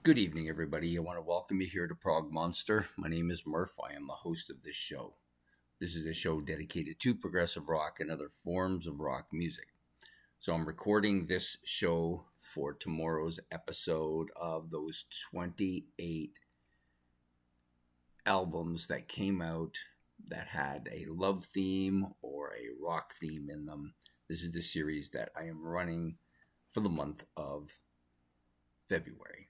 Good evening, everybody. I want to welcome you here to Prog Monster. My name is Murph. I am the host of this show. This is a show dedicated to progressive rock and other forms of rock music. So I'm recording this show for tomorrow's episode of those 28 albums that came out that had a love theme or a rock theme in them. This is the series that I am running for the month of February.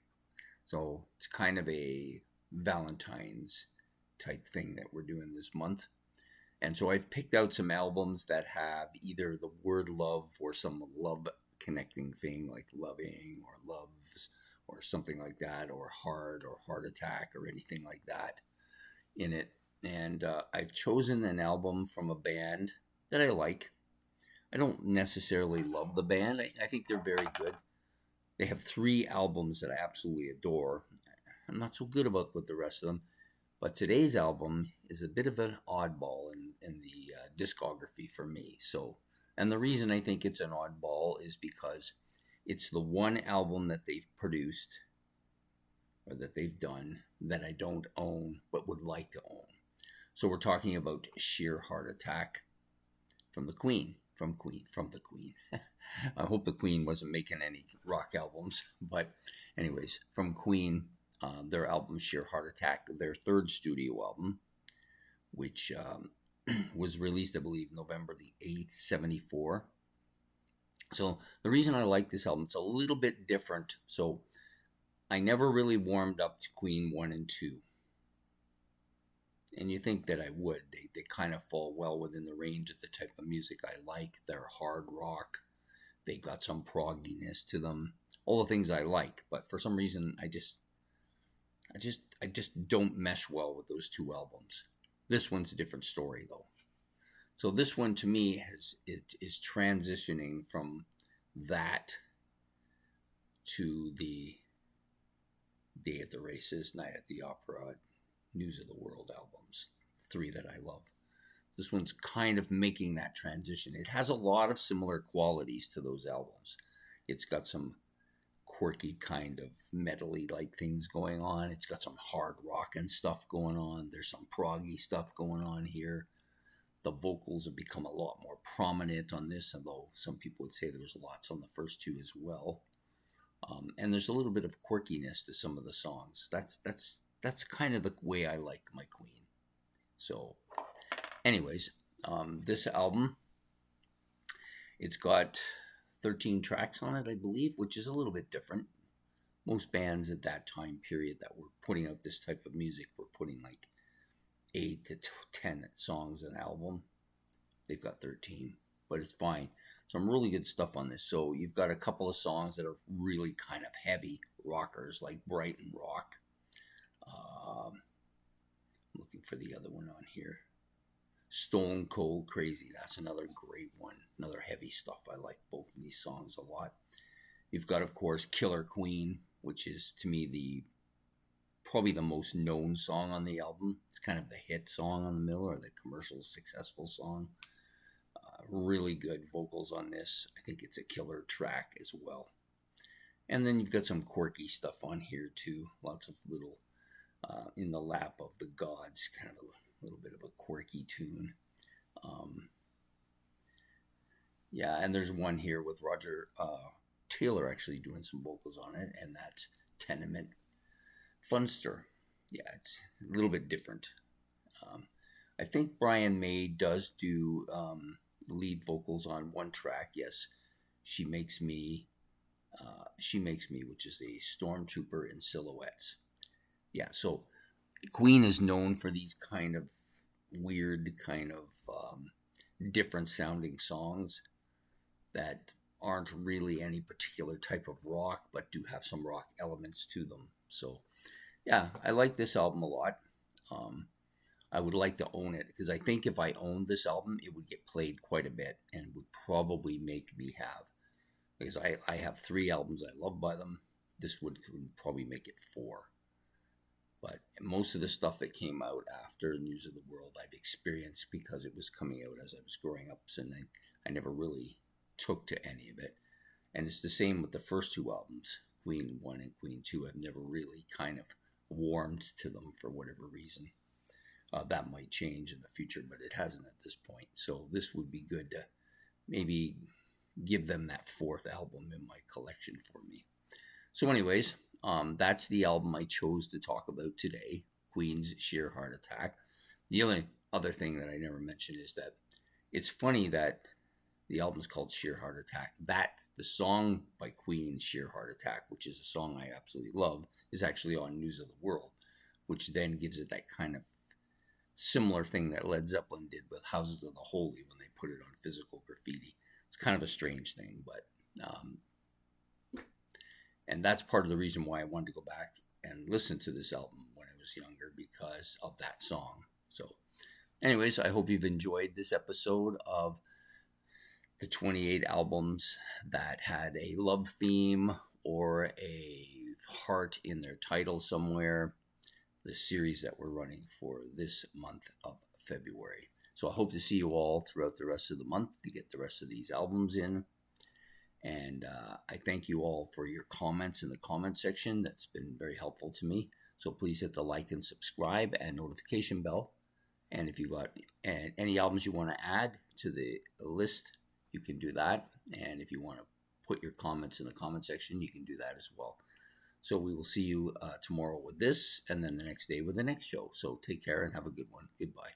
So it's kind of a Valentine's type thing that we're doing this month. And so I've picked out some albums that have either the word love or some love connecting thing like loving or loves or something like that, or heart attack or anything like that in it. And I've chosen an album from a band that I like. I don't necessarily love the band. I think they're very good. They have 3 albums that I absolutely adore. I'm not so good about with the rest of them, but today's album is a bit of an oddball in the discography for me. So, and the reason I think it's an oddball is because it's the one album that they've produced or that they've done that I don't own but would like to own. So we're talking about Sheer Heart Attack from the Queen. From the Queen. I hope the Queen wasn't making any rock albums, but anyways, from Queen, their album Sheer Heart Attack, their 3rd studio album, which was released, I believe, November the 8th, 74. So the reason I like this album, it's a little bit different. So I never really warmed up to Queen 1 and 2. And you think that I would. They kind of fall well within the range of the type of music I like. They're hard rock. They got some progginess to them. All the things I like. But for some reason, I just don't mesh well with those 2 albums. This one's a different story, though. So this one, to me, is transitioning from that to the Day at the Races, Night at the Opera, News of the World albums, 3 that I love. This one's kind of making that transition. It has a lot of similar qualities to those albums. It's got some quirky kind of medley like things going on. It's got some hard rock and stuff going on. There's some proggy stuff going on here. The vocals have become a lot more prominent on this, although some people would say there was lots on the first 2 as well. And there's a little bit of quirkiness to some of the songs. That's kind of the way I like my Queen. So, anyways, this album, it's got 13 tracks on it, I believe, which is a little bit different. Most bands at that time period that were putting out this type of music were putting like 8 to 10 songs an album. They've got 13, but it's fine. Some really good stuff on this. So you've got a couple of songs that are really kind of heavy rockers, like Brighton Rock. Looking for the other one on here. Stone Cold Crazy. That's another great one. Another heavy stuff. I like both of these songs a lot. You've got, of course, Killer Queen, which is, to me, probably the most known song on the album. It's kind of the hit song on the middle, or the commercial successful song. Really good vocals on this. I think it's a killer track as well. And then you've got some quirky stuff on here too. Lots of little In the Lap of the Gods, kind of a little bit of a quirky tune. Yeah, and there's one here with Roger Taylor actually doing some vocals on it, and that's Tenement Funster. Yeah, it's a little bit different. I think Brian May does do lead vocals on one track. Yes, She Makes Me, which is a stormtrooper in silhouettes. Yeah, so Queen is known for these kind of weird, kind of different sounding songs that aren't really any particular type of rock, but do have some rock elements to them. So, yeah, I like this album a lot. I would like to own it, because I think if I owned this album, it would get played quite a bit and would probably make me have, because I have 3 albums I love by them. This would probably make it 4. But most of the stuff that came out after News of the World, I've experienced because it was coming out as I was growing up, and I never really took to any of it. And it's the same with the first 2 albums, Queen 1 and Queen 2. I've never really kind of warmed to them for whatever reason. That might change in the future, but it hasn't at this point. So this would be good to maybe give them that fourth album in my collection for me. So, anyways, that's the album I chose to talk about today, Queen's Sheer Heart Attack. The only other thing that I never mentioned is that it's funny that the album's called Sheer Heart Attack. That the song by Queen, Sheer Heart Attack, which is a song I absolutely love, is actually on News of the World, which then gives it that kind of similar thing that Led Zeppelin did with Houses of the Holy when they put it on physical graffiti. It's kind of a strange thing, but and that's part of the reason why I wanted to go back and listen to this album when I was younger, because of that song. So anyways, I hope you've enjoyed this episode of the 28 albums that had a love theme or a heart in their title somewhere, the series that we're running for this month of February. So I hope to see you all throughout the rest of the month to get the rest of these albums in. And I thank you all for your comments in the comment section. That's been very helpful to me. So please hit the like and subscribe and notification bell. And if you got any albums you want to add to the list, you can do that. And if you want to put your comments in the comment section, you can do that as well. So we will see you tomorrow with this, and then the next day with the next show. So take care and have a good one. Goodbye.